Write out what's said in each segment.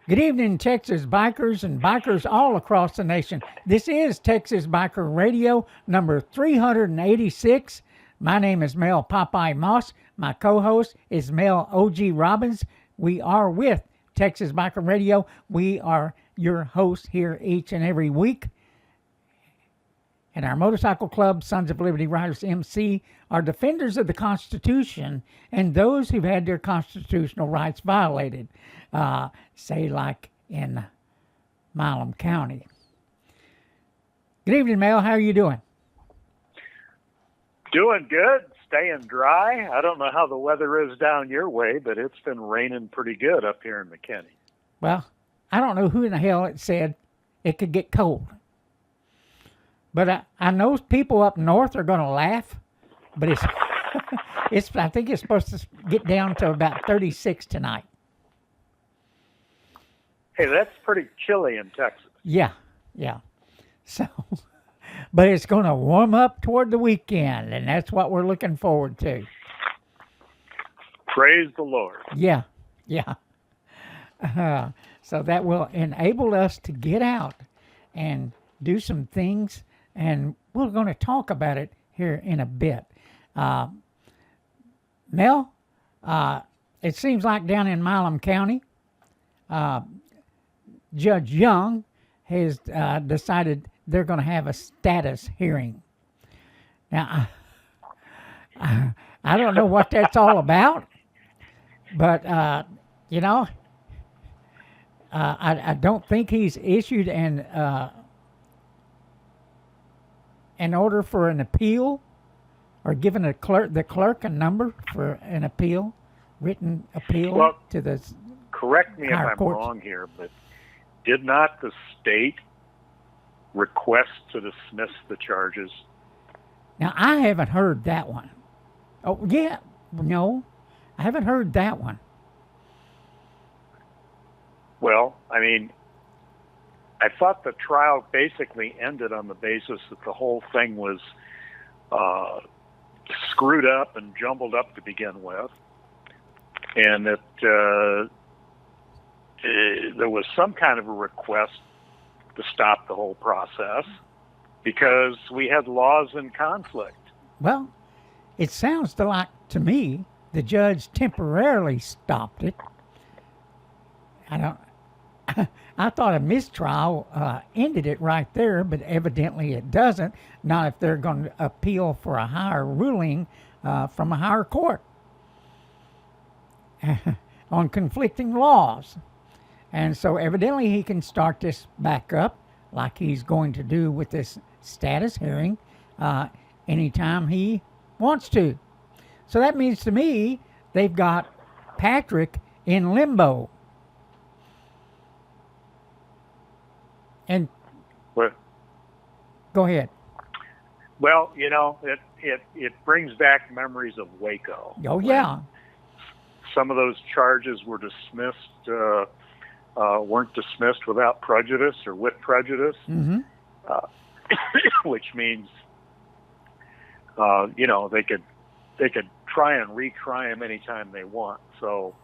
Good evening, Texas bikers and bikers all across the nation. This is Texas Biker Radio number 386. My name is Mel Popeye Moss. My co host is Mel O.G. Robbins. We are with Texas Biker Radio. We are your hosts here each and every week. And our motorcycle club, Sons of Liberty Riders MC, are defenders of the Constitution and those who've had their constitutional rights violated, say like in Milam County. Good evening, Mel. How are you doing? Doing good, staying dry. I don't know how the weather is down your way, but it's been raining pretty good up here in McKinney. Well, I don't know who in the hell it said it could get cold. But I know people up north are going to laugh, but I think it's supposed to get down to about 36 tonight. Hey, that's pretty chilly in Texas. Yeah. So, but it's going to warm up toward the weekend, and that's what we're looking forward to. Praise the Lord. Yeah. So that will enable us to get out and do some things, and we're going to talk about it here in a bit. Mel, it seems like down in Milam County, Judge Young has decided they're going to have a status hearing. Now, I don't know what that's all about, but, I don't think he's issued an order for an appeal or given the clerk a number for an appeal, written appeal to the correct me if I'm wrong here, but did not the state request to dismiss the charges? Now, I haven't heard that one. Oh, yeah. No, I haven't heard that one. Well, I mean, I thought the trial basically ended on the basis that the whole thing was screwed up and jumbled up to begin with, and that there was some kind of a request to stop the whole process because we had laws in conflict. Well, it sounds to me the judge temporarily stopped it. I thought a mistrial ended it right there, but evidently it doesn't. Not if they're going to appeal for a higher ruling from a higher court on conflicting laws. And so evidently he can start this back up like he's going to do with this status hearing anytime he wants to. So that means to me they've got Patrick in limbo. And go ahead. Well, it brings back memories of Waco. Oh, yeah. Some of those charges were dismissed, weren't dismissed without prejudice or with prejudice, which means, they could try and retry them anytime they want. So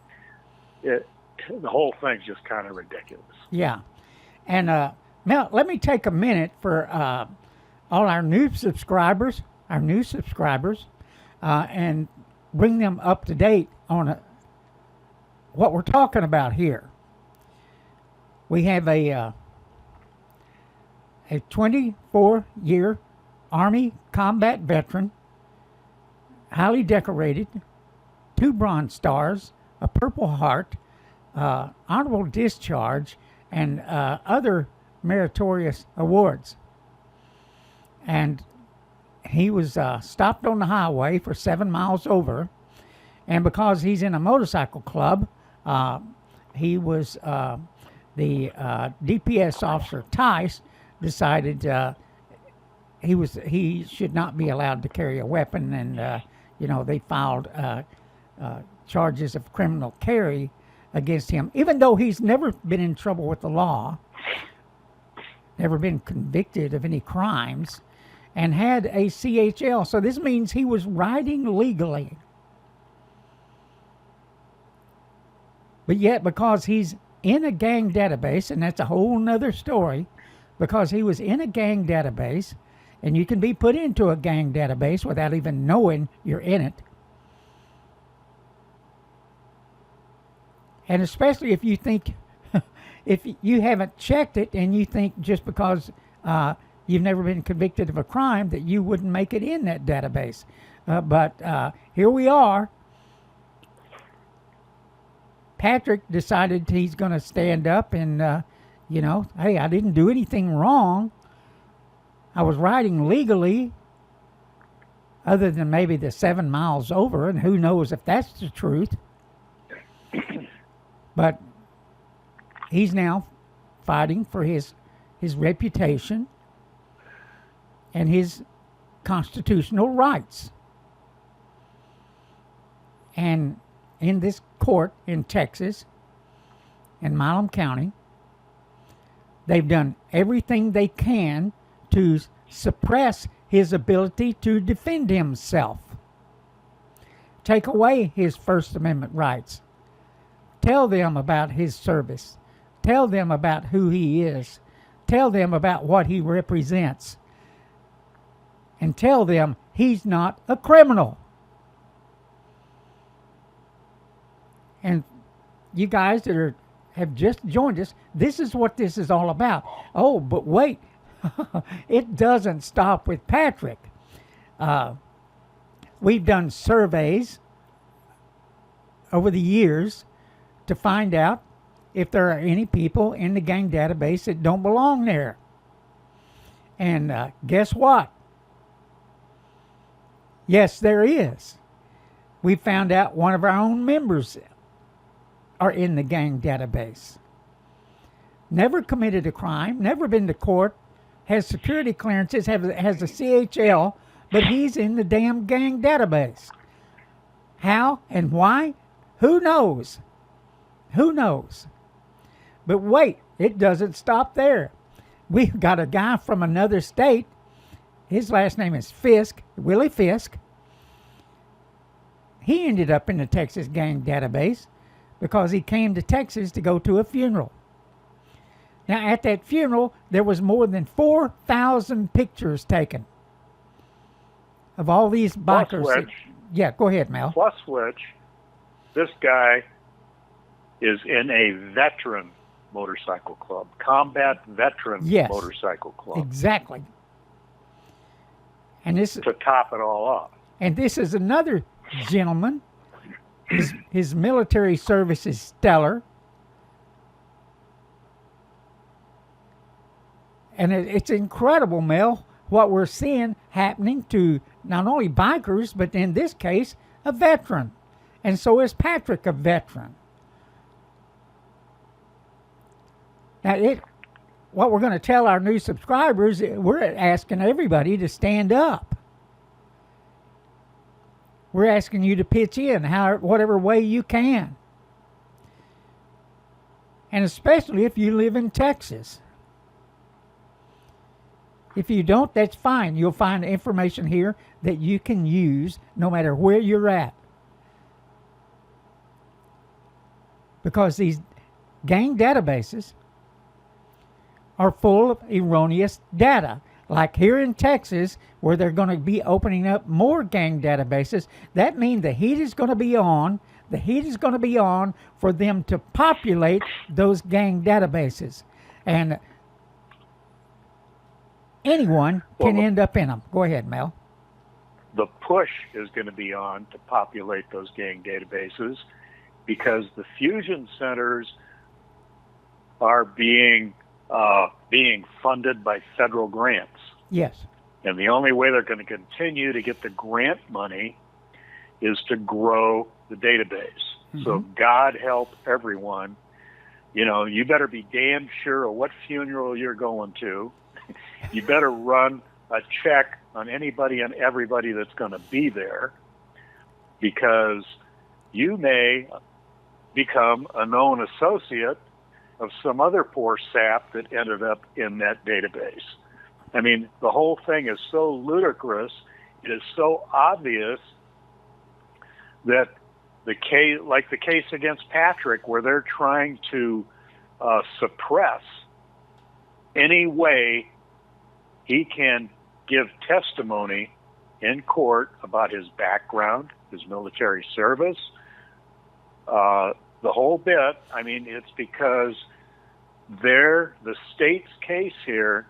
the whole thing's just kind of ridiculous. Yeah. And, Mel, let me take a minute for all our new subscribers, and bring them up to date on what we're talking about here. We have a 24-year Army combat veteran, highly decorated, 2 Bronze Stars, a Purple Heart, honorable discharge, and other meritorious awards. And he was stopped on the highway for 7 miles over, and because he's in a motorcycle club, he was the DPS officer Tice decided he should not be allowed to carry a weapon, and they filed charges of criminal carry against him, even though he's never been in trouble with the law, never been convicted of any crimes, and had a CHL. So this means he was riding legally. But yet, because he's in a gang database, and that's a whole nother story, because he was in a gang database, and you can be put into a gang database without even knowing you're in it. And especially if you think, if you haven't checked it and you think just because you've never been convicted of a crime that you wouldn't make it in that database. But here we are. Patrick decided he's going to stand up and, hey, I didn't do anything wrong. I was riding legally, other than maybe the 7 miles over, and who knows if that's the truth. But he's now fighting for his reputation and his constitutional rights. And in this court in Texas, in Milam County, they've done everything they can to suppress his ability to defend himself. Take away his First Amendment rights. Tell them about his service. Tell them about who he is. Tell them about what he represents. And tell them he's not a criminal. And you guys that have just joined us, this is what this is all about. Oh, but wait, it doesn't stop with Patrick. We've done surveys over the years to find out if there are any people in the gang database that don't belong there. And guess what? Yes, there is. We found out one of our own members are in the gang database. Never committed a crime, never been to court, has security clearances, has a CHL, but he's in the damn gang database. How and why? Who knows? Who knows? But wait, it doesn't stop there. We've got a guy from another state. His last name is Fisk, Willie Fisk. He ended up in the Texas gang database because he came to Texas to go to a funeral. Now, at that funeral, there was more than 4,000 pictures taken of all these bikers. Plus which, yeah, go ahead, Mel. Plus which, this guy is in a veteran motorcycle club, combat veteran motorcycle club. Exactly. And this to top it all off. And this is another gentleman. His military service is stellar. And it's incredible, Mel, what we're seeing happening to not only bikers, but in this case, a veteran. And so is Patrick, a veteran. Now, what we're going to tell our new subscribers, we're asking everybody to stand up. We're asking you to pitch in whatever way you can. And especially if you live in Texas. If you don't, that's fine. You'll find information here that you can use no matter where you're at. Because these gang databases are full of erroneous data. Like here in Texas, where they're going to be opening up more gang databases, that means the heat is going to be on. The heat is going to be on for them to populate those gang databases. And anyone can end up in them. Go ahead, Mel. The push is going to be on to populate those gang databases because the fusion centers are being funded by federal grants. Yes. And the only way they're going to continue to get the grant money is to grow the database. Mm-hmm. So God help everyone. You know, you better be damn sure of what funeral you're going to. You better run a check on anybody and everybody that's going to be there, because you may become a known associate of some other poor sap that ended up in that database. I mean, the whole thing is so ludicrous. It is so obvious that the case against Patrick, where they're trying to suppress any way he can give testimony in court about his background, his military service, the whole bit. I mean, it's because the state's case here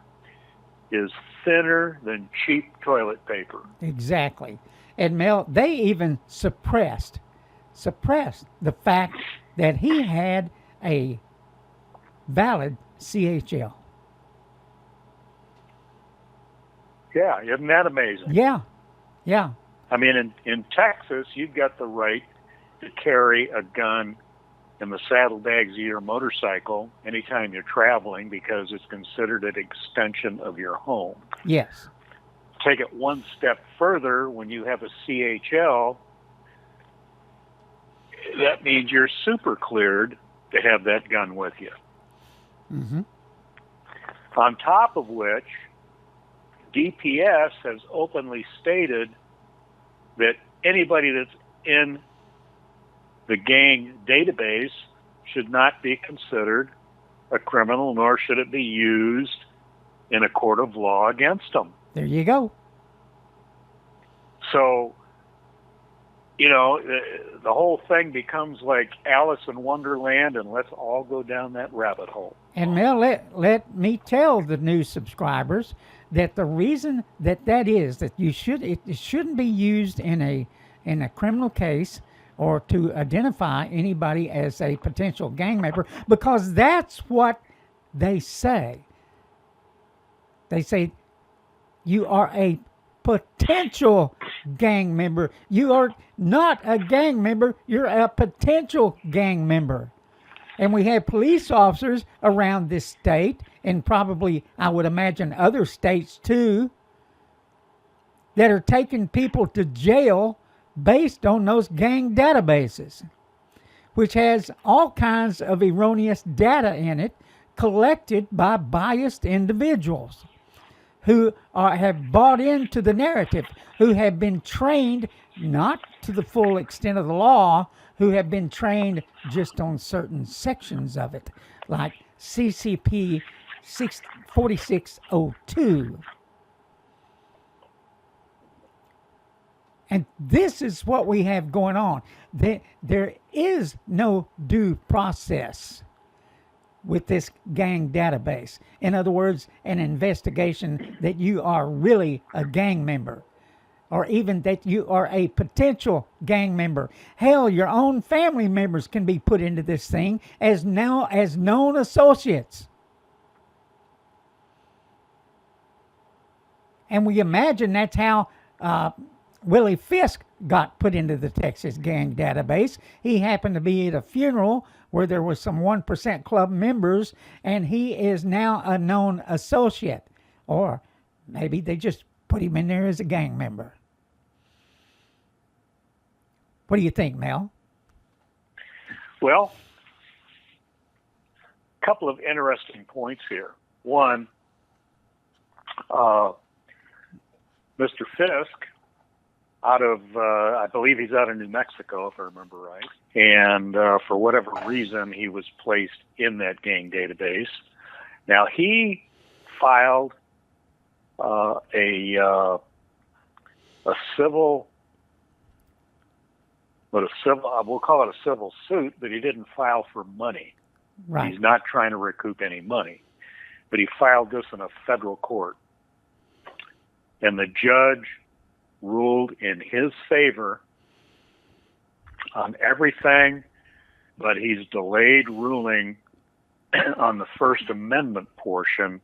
is thinner than cheap toilet paper. Exactly. And Mel, they even suppressed the fact that he had a valid CHL. Yeah, isn't that amazing? Yeah. I mean, in Texas, you've got the right to carry a gun in the saddlebags of your motorcycle anytime you're traveling because it's considered an extension of your home. Yes. Take it one step further, when you have a CHL, that means you're super cleared to have that gun with you. Mm-hmm. On top of which, DPS has openly stated that anybody that's in the gang database should not be considered a criminal, nor should it be used in a court of law against them. There you go. So, you know, the whole thing becomes like Alice in Wonderland, and let's all go down that rabbit hole. And Mel, let me tell the new subscribers that the reason that is that it shouldn't be used in a criminal case or to identify anybody as a potential gang member, because that's what they say. They say you are a potential gang member. You are not a gang member, you're a potential gang member. And we have police officers around this state, and probably, I would imagine, other states too, that are taking people to jail based on those gang databases, which has all kinds of erroneous data in it collected by biased individuals who have bought into the narrative, who have been trained not to the full extent of the law, who have been trained just on certain sections of it, like CCP 4602. And this is what we have going on. There is no due process with this gang database. In other words, an investigation that you are really a gang member, or even that you are a potential gang member. Hell, your own family members can be put into this thing as known associates. And we imagine that's how Willie Fisk got put into the Texas gang database. He happened to be at a funeral where there was some 1% Club members, and he is now a known associate. Or maybe they just put him in there as a gang member. What do you think, Mel? Well, a couple of interesting points here. One, Mr. Fisk, out of, I believe he's out of New Mexico, if I remember right. And for whatever reason, he was placed in that gang database. Now, he filed a civil, we'll call it a civil suit, but he didn't file for money. Right. He's not trying to recoup any money. But he filed this in a federal court. And the judge ruled in his favor on everything, but he's delayed ruling on the First Amendment portion,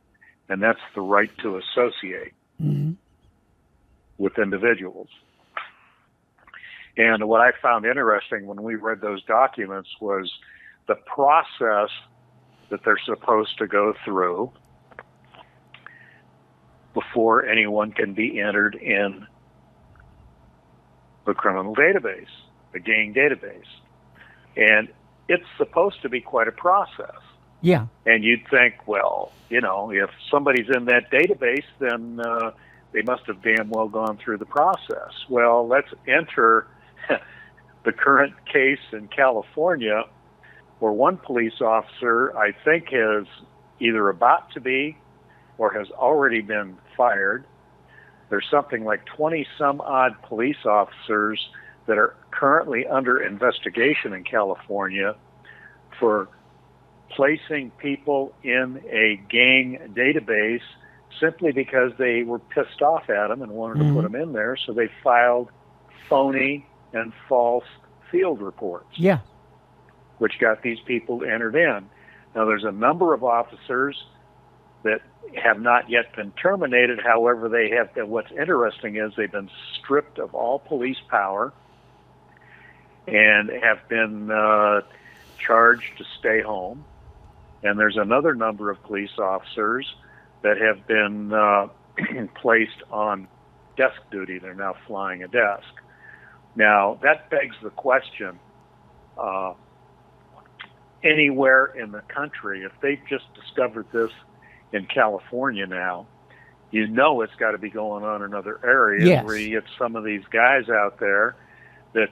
and that's the right to associate with individuals. And what I found interesting when we read those documents was the process that they're supposed to go through before anyone can be entered in the criminal database, the gang database. And it's supposed to be quite a process. Yeah. And you'd think, well, you know, if somebody's in that database, then they must have damn well gone through the process. Well, let's enter the current case in California where one police officer, I think, is either about to be or has already been fired. There's something like 20 some odd police officers that are currently under investigation in California for placing people in a gang database simply because they were pissed off at them and wanted to put them in there. So they filed phony and false field reports, Yeah. which got these people entered in. Now, there's a number of officers that have not yet been terminated. However, they have been, what's interesting is they've been stripped of all police power and have been charged to stay home. And there's another number of police officers that have been placed on desk duty. They're now flying a desk. Now, that begs the question, anywhere in the country, if they've just discovered this in California now, you know it's got to be going on in other areas. Yes. Where you get some of these guys out there that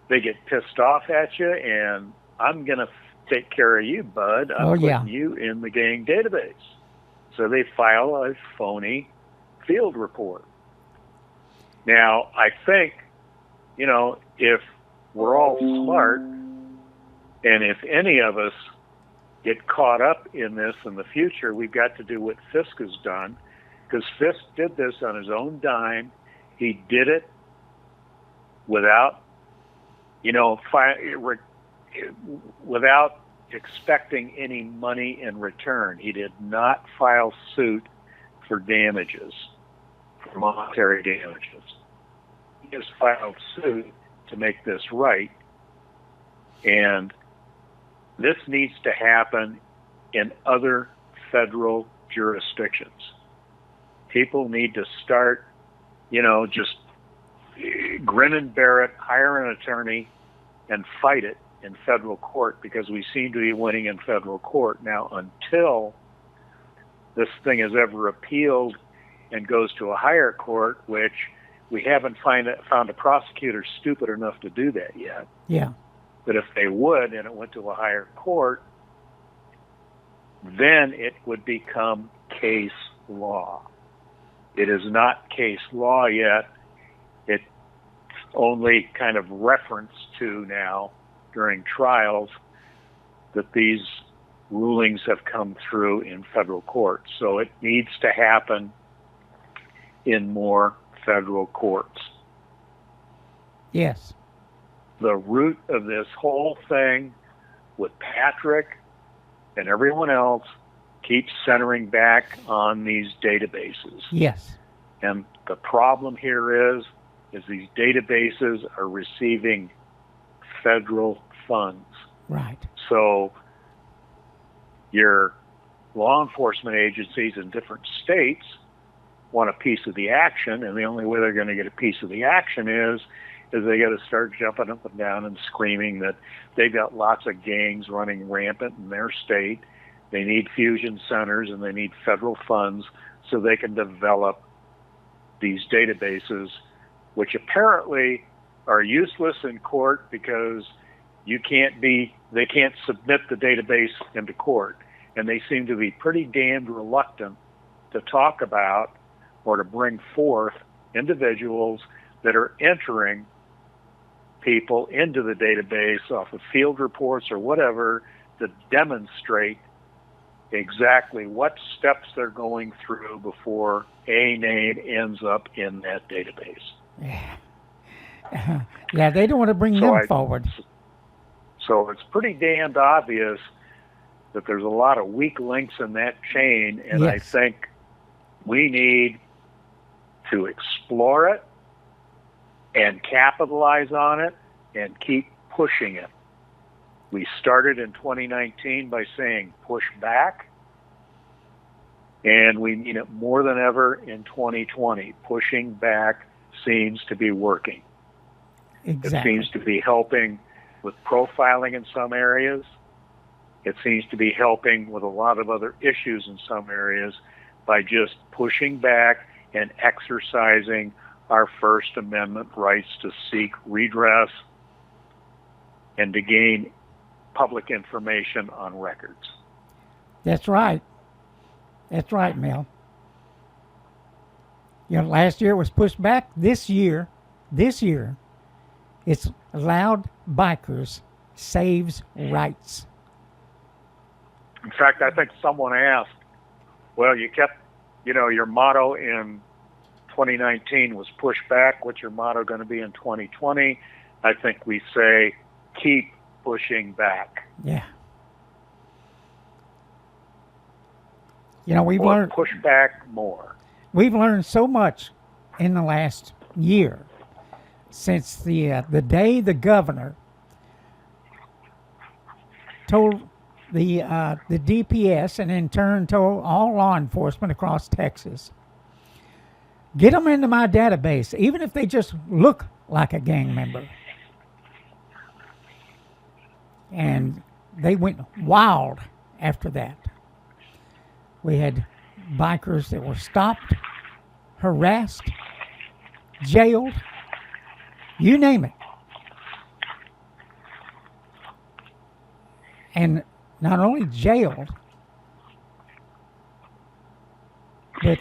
they get pissed off at you, and I'm going to take care of you, bud. I'm putting you in the gang database. So they file a phony field report. Now, I think, you know, if we're all smart, and if any of us get caught up in this in the future, we've got to do what Fisk has done, because Fisk did this on his own dime. He did it without, you know, without expecting any money in return. He did not file suit for damages, for monetary damages. He just filed suit to make this right. And this needs to happen in other federal jurisdictions. People need to start, you know, just grin and bear it, hire an attorney, and fight it in federal court, because we seem to be winning in federal court. Now, until this thing is ever appealed and goes to a higher court, which we haven't found a prosecutor stupid enough to do that yet. Yeah. But if they would, and it went to a higher court, then it would become case law. It is not case law yet. It's only kind of referenced to now during trials that these rulings have come through in federal court. So it needs to happen in more federal courts. Yes. The root of this whole thing with Patrick and everyone else keeps centering back on these databases. Yes. And the problem here is these databases are receiving federal funds. Right. So your law enforcement agencies in different states want a piece of the action, and the only way they're going to get a piece of the action is they got to start jumping up and down and screaming that they've got lots of gangs running rampant in their state. They need fusion centers and they need federal funds so they can develop these databases, which apparently are useless in court because they can't submit the database into court. And they seem to be pretty damned reluctant to talk about or to bring forth individuals that are entering people into the database off of field reports or whatever to demonstrate exactly what steps they're going through before a name ends up in that database. Yeah. Yeah, they don't want to bring them forward. So it's pretty damned obvious that there's a lot of weak links in that chain, and yes. I think we need to explore it and capitalize on it and keep pushing it. We started in 2019 by saying push back, and we mean it more than ever in 2020. Pushing back seems to be working. Exactly. It seems to be helping with profiling in some areas. It seems to be helping with a lot of other issues in some areas by just pushing back and exercising our First Amendment rights to seek redress and to gain public information on records. That's right. That's right, Mel. Last year it was pushed back. This year, it's Loud Bikers Saves Rights. In fact, I think someone asked, well, you kept, your motto in 2019 was pushed back. What's your motto going to be in 2020? I think we say, keep pushing back. Yeah. We've learned push back more. We've learned so much in the last year since the day the governor told the DPS and in turn told all law enforcement across Texas, get them into my database, even if they just look like a gang member. And they went wild after that. We had bikers that were stopped, harassed, jailed, you name it. And not only jailed, but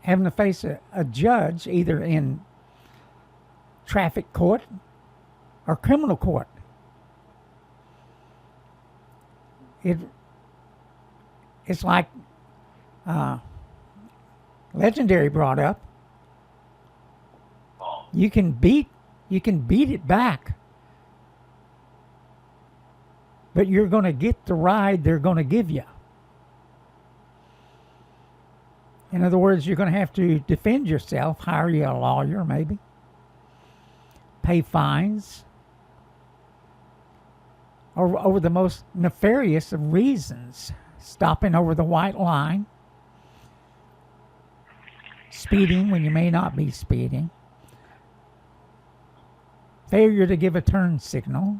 having to face a judge either in traffic court or criminal court. It's like Legendary brought up. You can beat it back, but you're going to get the ride they're going to give you. In other words, you're going to have to defend yourself, hire you a lawyer maybe, pay fines, or over the most nefarious of reasons, stopping over the white line, speeding when you may not be speeding, failure to give a turn signal,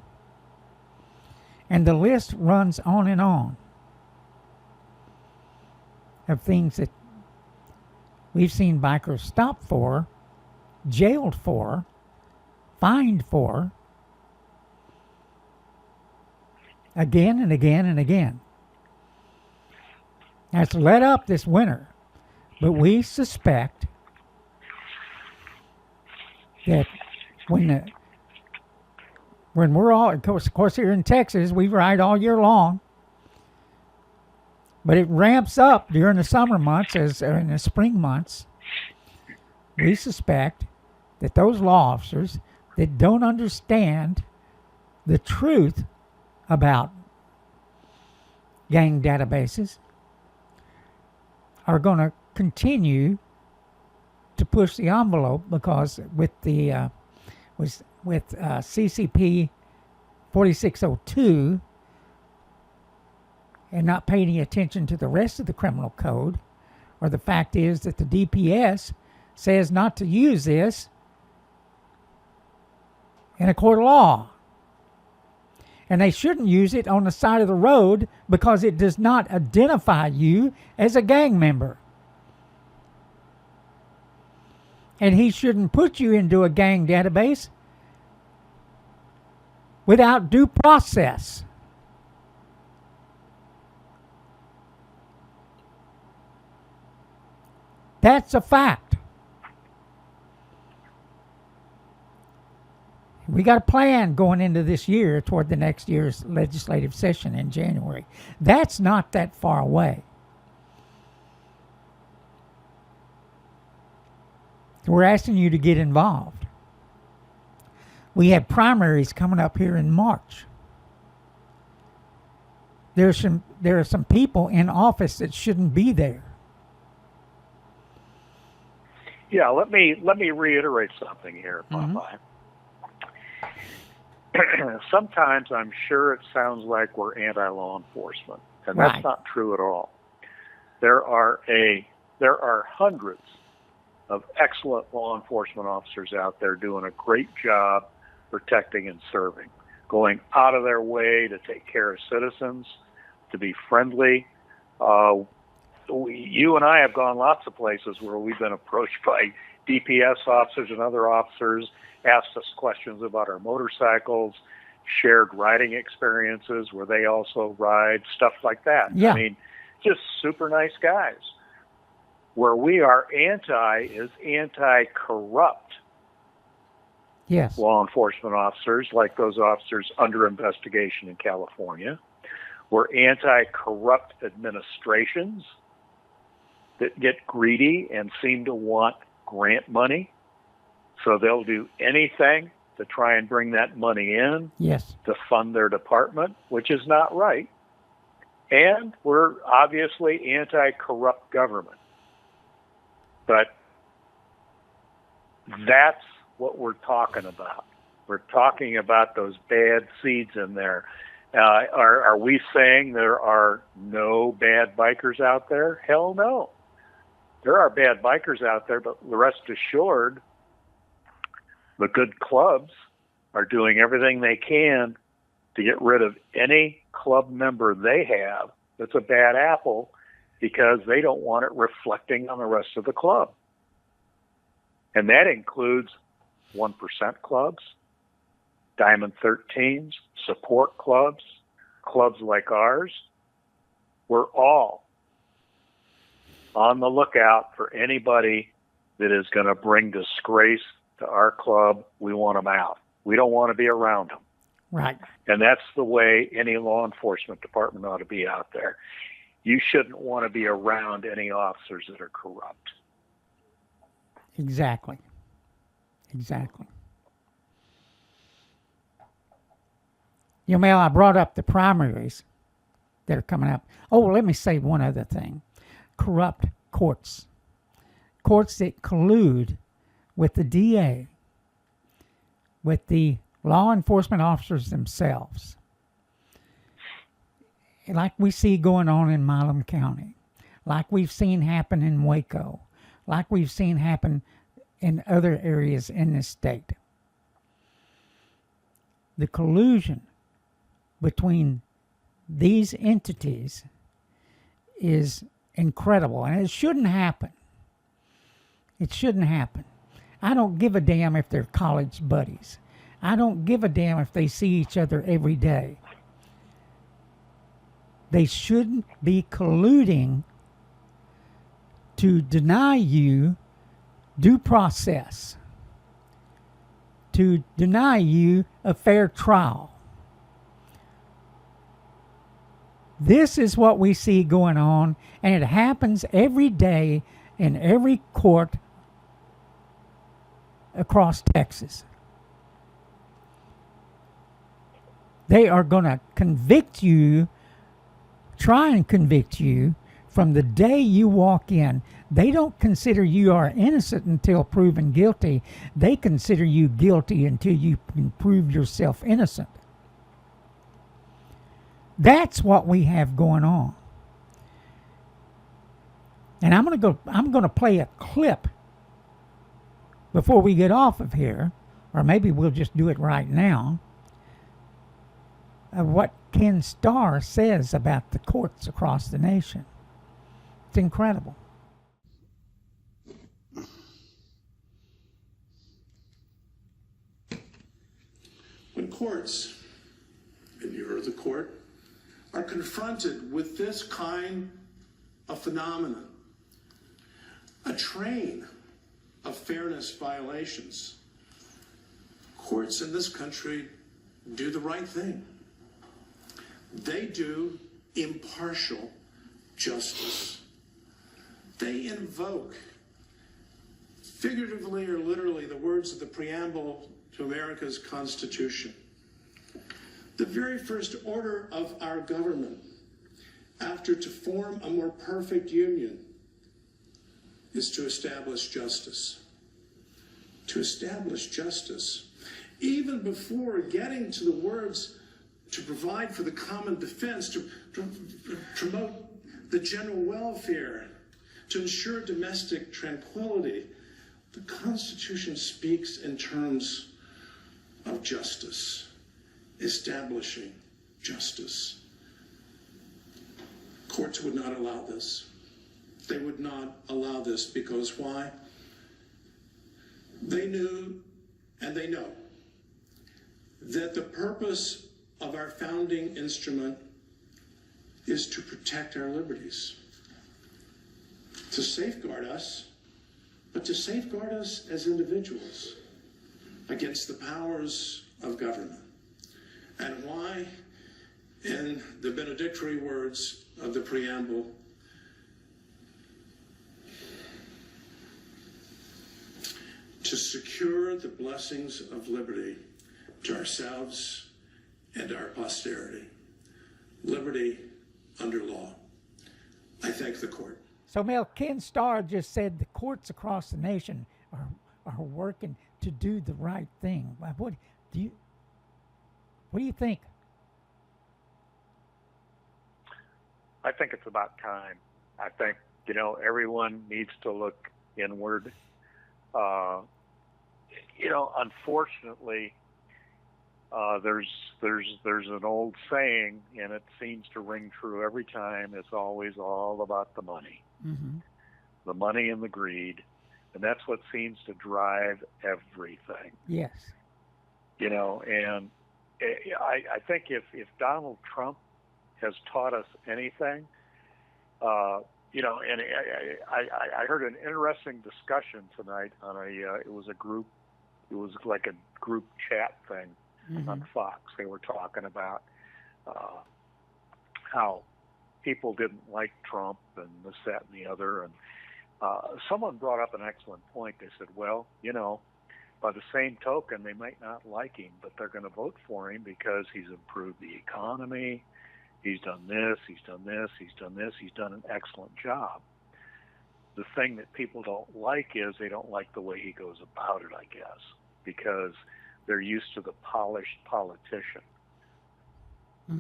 and the list runs on and on of things that we've seen bikers stopped for, jailed for, fined for, again and again and again. Now, it's let up this winter, but we suspect that when we're all, of course, here in Texas, we ride all year long, but it ramps up during the summer months as in the spring months. We suspect that those law officers that don't understand the truth about gang databases are going to continue to push the envelope, because with the CCP 4602 and not paying any attention to the rest of the criminal code, or the fact is that the DPS says not to use this in a court of law. And they shouldn't use it on the side of the road because it does not identify you as a gang member. And he shouldn't put you into a gang database without due process. That's a fact. We got a plan going into this year toward the next year's legislative session in January. That's not that far away. We're asking you to get involved. We have primaries coming up here in March. There are some people in office that shouldn't be there. Yeah, let me reiterate something here, Popeye. Sometimes I'm sure it sounds like we're anti-law enforcement, and that's not true at all. There are hundreds of excellent law enforcement officers out there doing a great job protecting and serving, going out of their way to take care of citizens, to be friendly. You and I have gone lots of places where we've been approached by DPS officers and other officers, asked us questions about our motorcycles, shared riding experiences where they also ride, stuff like that. Yeah. I mean, just super nice guys. Where we are anti is anti-corrupt Yes. law enforcement officers, like those officers under investigation in California. We're anti-corrupt administrations that get greedy and seem to want grant money. So they'll do anything to try and bring that money in Yes. to fund their department, which is not right. And we're obviously anti-corrupt government. But that's what we're talking about. We're talking about those bad seeds in there. Are we saying there are no bad bikers out there? Hell no. There are bad bikers out there, but rest assured, the good clubs are doing everything they can to get rid of any club member they have that's a bad apple, because they don't want it reflecting on the rest of the club. And that includes 1% clubs, Diamond 13s, support clubs, clubs like ours. We're all on the lookout for anybody that is going to bring disgrace to our club. We want them out. We don't want to be around them. Right. And that's the way any law enforcement department ought to be out there. You shouldn't want to be around any officers that are corrupt. Exactly. Exactly. You know, Mel, I brought up the primaries that are coming up. Oh, let me say one other thing. Corrupt courts. Courts that collude with the DA, with the law enforcement officers themselves. Like we see going on in Milam County, like we've seen happen in Waco, like we've seen happen in other areas in this state. The collusion between these entities is incredible, and it shouldn't happen. It shouldn't happen. I don't give a damn if they're college buddies. I don't give a damn if they see each other every day. They shouldn't be colluding to deny you due process, to deny you a fair trial. This is what we see going on, and it happens every day in every court across Texas. They are going to convict you, try and convict you from the day you walk in. They don't consider you are innocent until proven guilty. They consider you guilty until you can prove yourself innocent. That's what we have going on. And I'm going to play a clip before we get off of here, or maybe we'll just do it right now, of what Ken Starr says about the courts across the nation. It's incredible. When courts, and you're the court, are confronted with this kind of phenomenon, a train of fairness violations, courts in this country do the right thing. They do impartial justice. They invoke, figuratively or literally, the words of the preamble to America's Constitution. The very first order of our government, after to form a more perfect union, is to establish justice. To establish justice. Even before getting to the words to provide for the common defense, to promote the general welfare, to ensure domestic tranquility, the Constitution speaks in terms of justice. Establishing justice. Courts would not allow this. They would not allow this because why? They knew and they know that the purpose of our founding instrument is to protect our liberties, to safeguard us, but to safeguard us as individuals against the powers of government. And why, in the benedictory words of the preamble, to secure the blessings of liberty to ourselves and our posterity. Liberty under law. I thank the court. So, Mel, Ken Starr just said the courts across the nation are working to do the right thing. What do you think? I think it's about time. I think, everyone needs to look inward. Unfortunately, there's an old saying, and it seems to ring true every time. It's always all about the money, the money and the greed, and that's what seems to drive everything. Yes. And I think if Donald Trump has taught us anything, and I heard an interesting discussion tonight on it was like a group chat thing on Fox. They were talking about how people didn't like Trump and this, that, and the other. And someone brought up an excellent point. They said, well, by the same token, they might not like him, but they're going to vote for him because he's improved the economy. He's done this, he's done this, he's done this, he's done an excellent job. The thing that people don't like is they don't like the way he goes about it, I guess, because they're used to the polished politician.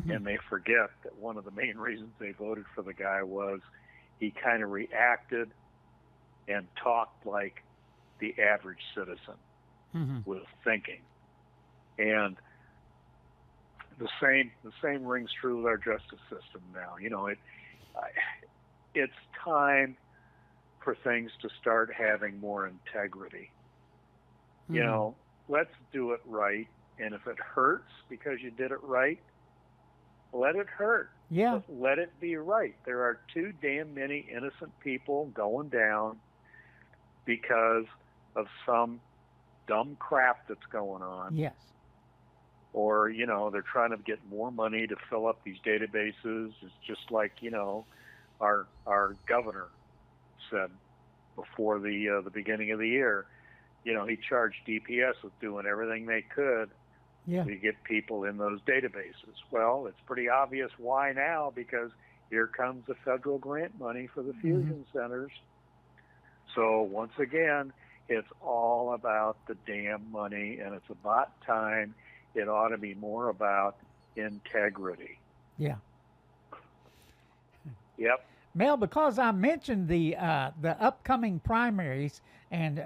And they forget that one of the main reasons they voted for the guy was he kind of reacted and talked like the average citizen was thinking. And the same rings true with our justice system now. It's time for things to start having more integrity. Let's do it right. And if it hurts because you did it right, let it hurt. Yeah. But let it be right. There are too damn many innocent people going down because of some dumb crap that's going on. Yes. Or, they're trying to get more money to fill up these databases. It's just like, our governor said before the beginning of the year. He charged DPS with doing everything they could to get people in those databases. Well, it's pretty obvious why now, because here comes the federal grant money for the fusion centers. So once again, it's all about the damn money, and it's about time. It ought to be more about integrity. Yeah. Yep. Mel, because I mentioned the upcoming primaries, and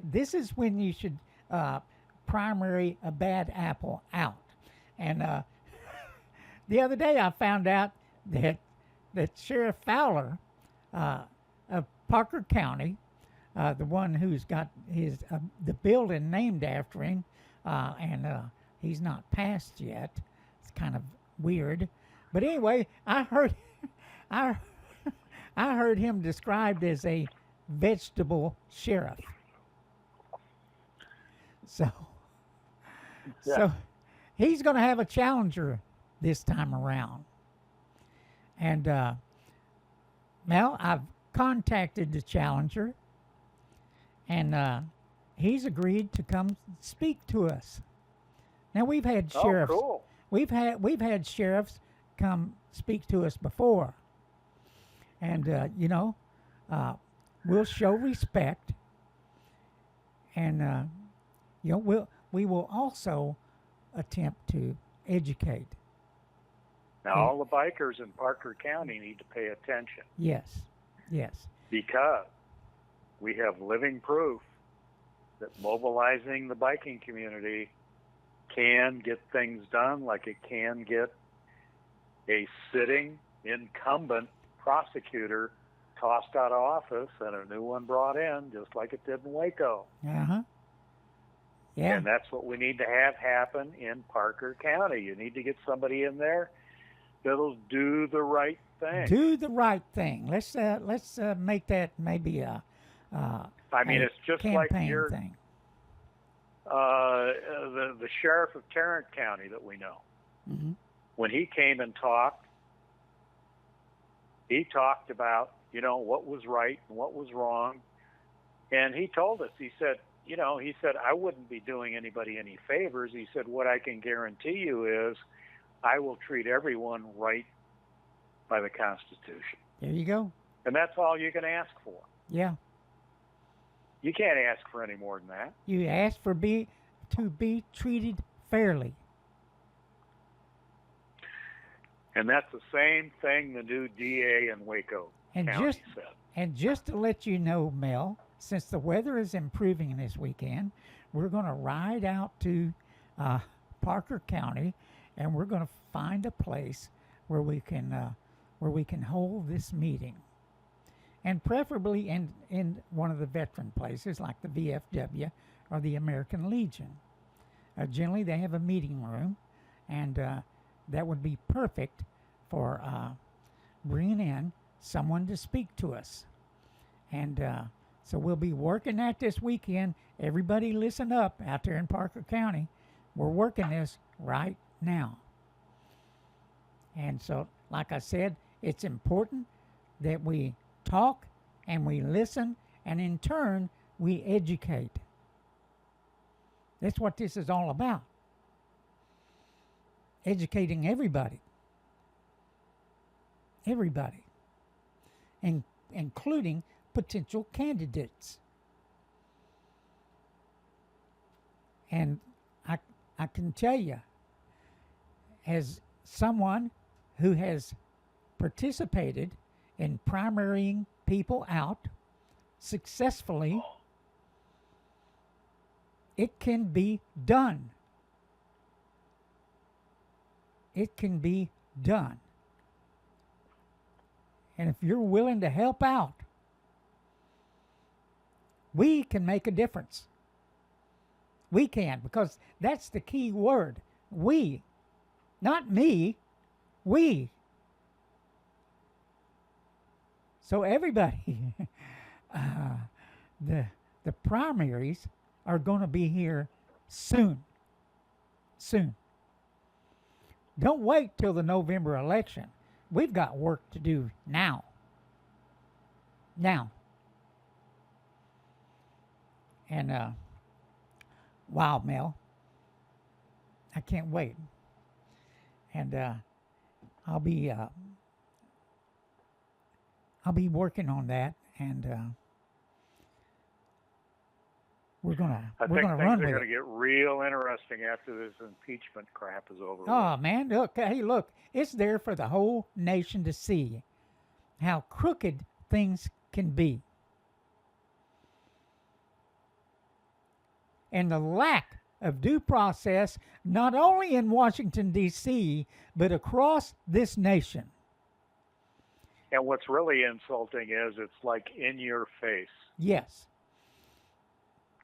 this is when you should primary a bad apple out. And the other day I found out that Sheriff Fowler of Parker County, the one who's got his the building named after him, and he's not passed yet. It's kind of weird, but anyway, I heard him described as a vegetable sheriff. So he's going to have a challenger this time around. And Mel, I've contacted the challenger, and he's agreed to come speak to us. Now we've had sheriffs. Oh, cool. We've had sheriffs come speak to us before, and we'll show respect, and we will also attempt to educate. Now, all the bikers in Parker County need to pay attention. Yes. Because we have living proof that mobilizing the biking community can get things done, like it can get a sitting incumbent prosecutor tossed out of office and a new one brought in, just like it did in Waco. Uh-huh. Yeah. And that's what we need to have happen in Parker County. You need to get somebody in there that'll do the right thing. Do the right thing. Let's make that maybe a I mean, a it's just campaign like your thing. the sheriff of Tarrant County that we know. Mhm. When he came and talked, he talked about, you know, what was right and what was wrong. And he told us, he said, you know, he said, I wouldn't be doing anybody any favors. He said, what I can guarantee you is I will treat everyone right by the Constitution. There you go. And that's all you can ask for. Yeah. You can't ask for any more than that. You ask for to be treated fairly. And that's the same thing the new DA in Waco And County said. just to let you know, Mel, since the weather is improving this weekend, we're going to ride out to Parker County, and we're going to find a place where we can hold this meeting, and preferably in one of the veteran places like the VFW or the American Legion. Generally, they have a meeting room, and that would be perfect for bringing in someone to speak to us. And so we'll be working that this weekend. Everybody listen up out there in Parker County. We're working this right now. And so, like I said, it's important that we talk and we listen, and in turn, we educate. That's what this is all about. Educating everybody. Everybody. Including potential candidates. And I can tell you, as someone who has participated in primarying people out successfully, it can be done. It can be done. And if you're willing to help out, we can make a difference. We can, because that's the key word. We. Not me. We. So everybody, the primaries are going to be here soon. Soon. Don't wait till the November election. We've got work to do now. Now. And, wow, Mel. I can't wait. And I'll be working on that, and we're gonna I think run things with are going it. to get real interesting after this impeachment crap is over. Oh man, look! Hey, look! It's there for the whole nation to see how crooked things can be, and the lack of due process, not only in Washington, D.C., but across this nation. And what's really insulting is it's like in your face. Yes.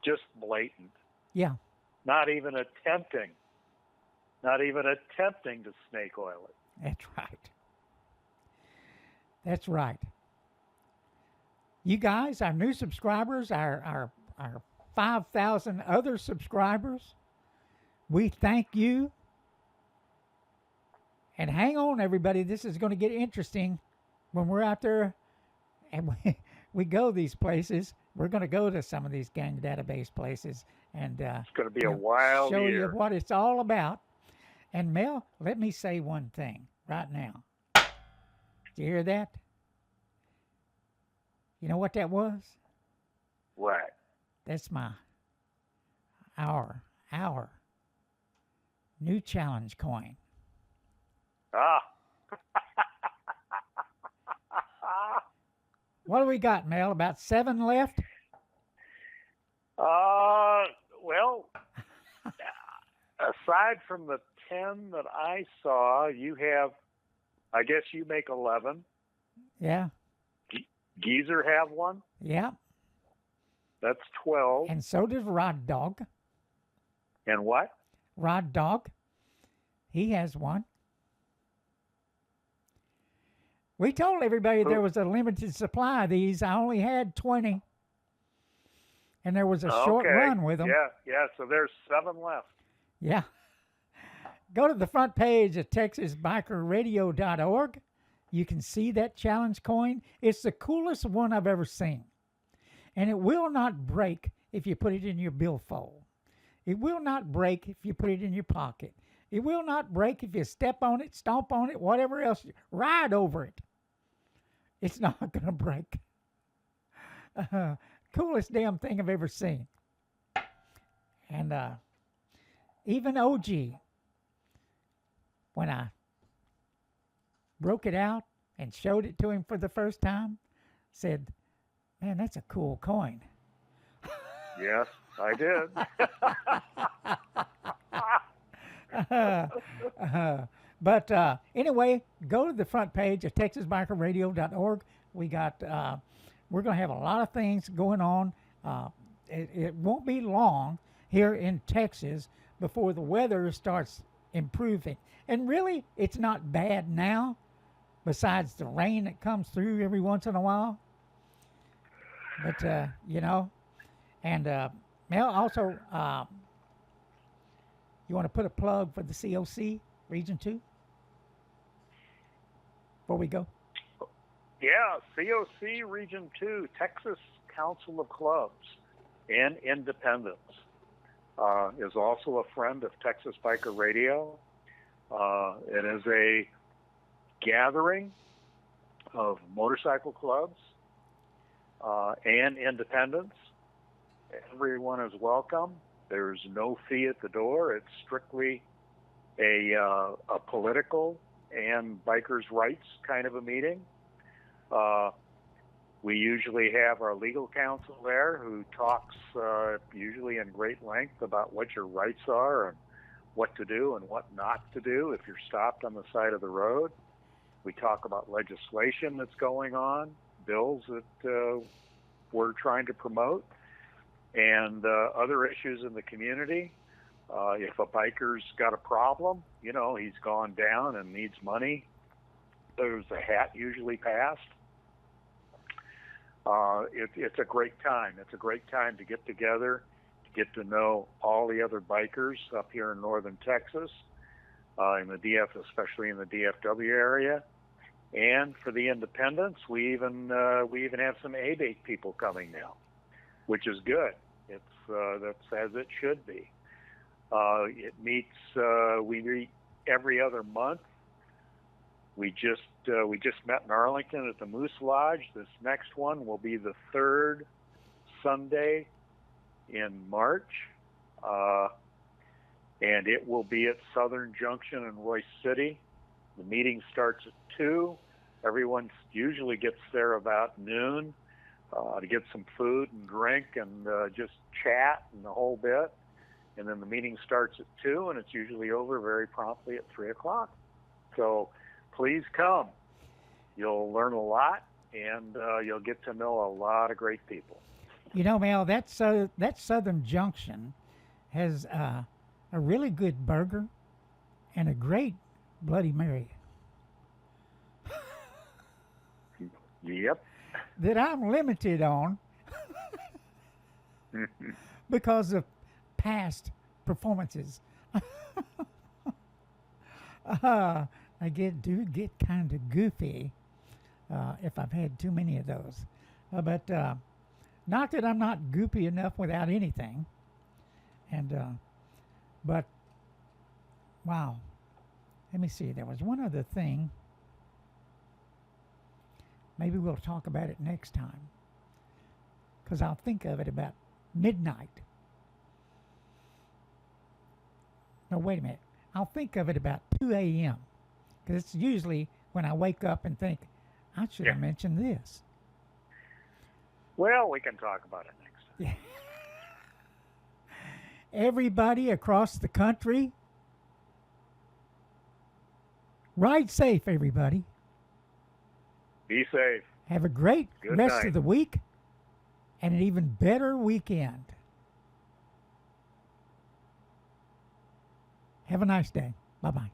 Just blatant. Yeah. Not even attempting to snake oil it. That's right. That's right. You guys, our new subscribers, our 5,000 other subscribers, we thank you. And hang on, everybody. This is going to get interesting when we're out there and we go these places. We're going to go to some of these gang database places and it's going to be a wild show year. you what it's all about. And Mel, let me say one thing right now. Did you hear that? You know what that was? What? That's our new challenge coin. Ah. What do we got, Mel? About 7 left? Well, aside from the 10 that I saw, you have, I guess you make 11. Yeah. Geezer have one. Yeah. That's 12. And so does Rod Dog. And what? Rod Dog. He has one. We told everybody there was a limited supply of these. I only had 20. And there was a short run with them. Yeah. So there's 7 left. Yeah. Go to the front page at texasbikerradio.org. You can see that challenge coin. It's the coolest one I've ever seen. And it will not break if you put it in your billfold. It will not break if you put it in your pocket. It will not break if you step on it, stomp on it, whatever else. Ride over it. It's not going to break. Coolest damn thing I've ever seen. And even OG, when I broke it out and showed it to him for the first time, said, "Man, that's a cool coin." Yes, I did. But anyway, go to the front page of TexasBikerRadio.org. We got, we're going to have a lot of things going on. It won't be long here in Texas before the weather starts improving. And really, it's not bad now, besides the rain that comes through every once in a while. But, and Mel, also, you want to put a plug for the COC Region 2 before we go? Yeah, COC Region 2, Texas Council of Clubs and Independents, is also a friend of Texas Biker Radio. It is a gathering of motorcycle clubs and independents. Everyone is welcome. There's no fee at the door. It's strictly a political and bikers' rights kind of a meeting. We usually have our legal counsel there who talks usually in great length about what your rights are and what to do and what not to do if you're stopped on the side of the road. We talk about legislation that's going on, bills that we're trying to promote, and other issues in the community. If a biker's got a problem, he's gone down and needs money, there's a hat usually passed. It's a great time. It's a great time to get together, to get to know all the other bikers up here in northern Texas, in the DF, especially in the DFW area. And for the independents, we even have some ABATE people coming now, which is good. That's as it should be. We meet every other month. We just met in Arlington at the Moose Lodge. This next one will be the 3rd Sunday in March, and it will be at Southern Junction in Royce City. The meeting starts at 2. Everyone usually gets there about noon to get some food and drink and just chat and the whole bit. And then the meeting starts at 2, and it's usually over very promptly at 3 o'clock. So please come. You'll learn a lot, and you'll get to know a lot of great people. Mel, that Southern Junction has a really good burger and a great Bloody Mary. Yep. That I'm limited on because of past performances. I do get kind of goofy if I've had too many of those. But not that I'm not goofy enough without anything. And but wow. Let me see. There was one other thing. Maybe we'll talk about it next time, because I'll think of it about midnight. No, wait a minute. I'll think of it about 2 a.m. because it's usually when I wake up and think, I should have mentioned this. Well, we can talk about it next time. Yeah. Everybody across the country, ride safe, everybody. Be safe. Have a great Good rest night. of the week and an even better weekend. Have a nice day. Bye-bye.